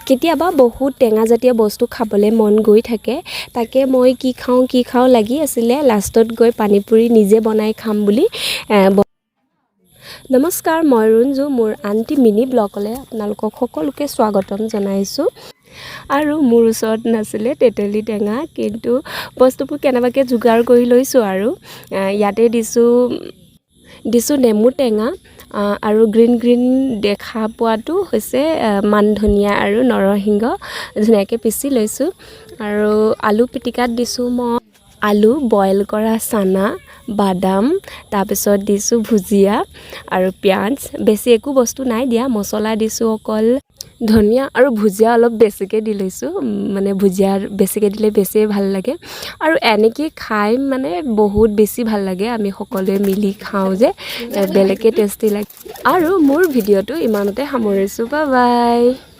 কেতিয়াবা বহুত টেঙা জাতীয় বস্তু খাবলৈ মন গৈ থাকে তাকে মই কি খাওঁ লাগি আছিলে লাষ্টত গৈ পানীপুৰি নিজে বনাই খাম বুলি নমস্কাৰ মই ৰুঞ্জু মোৰ আন্টি মিনি ব্লগলৈ আপোনালোকক সকলোকে স্বাগতম জনাইছোঁ আৰু মোৰ ওচৰত নাছিলে তেতেলী টেঙা কিন্তু বস্তুবোৰ কেনেবাকৈ যোগাৰ কৰি লৈছোঁ আৰু ইয়াতে দিছোঁ নেমু টেঙা আৰু গ্ৰীণ দেখা পোৱাটো হৈছে মান ধনিয়া আৰু নৰসিংহ ধুনীয়াকৈ পিচি লৈছোঁ আৰু আলু পিটিকাত দিছোঁ মই আলু বইল কৰা চানা বাদাম তাৰপিছত দিছোঁ ভুজিয়া আৰু পিঁয়াজ বেছি একো বস্তু নাই দিয়া মছলা দিছোঁ অকল ধনিয়া আৰু ভুজিয়া অলপ বেছিকৈ দি লৈছোঁ মানে ভুজিয়া বেছিকৈ দিলে বেছিয়ে ভাল লাগে আৰু এনেকৈ খাই মানে বহুত বেছি ভাল লাগে আমি সকলোৱে মিলি খাওঁ যে বেলেগকৈ টেষ্টি লাগে আৰু মোৰ ভিডিঅ'টো ইমানতে সামৰিছোঁ বাই বাই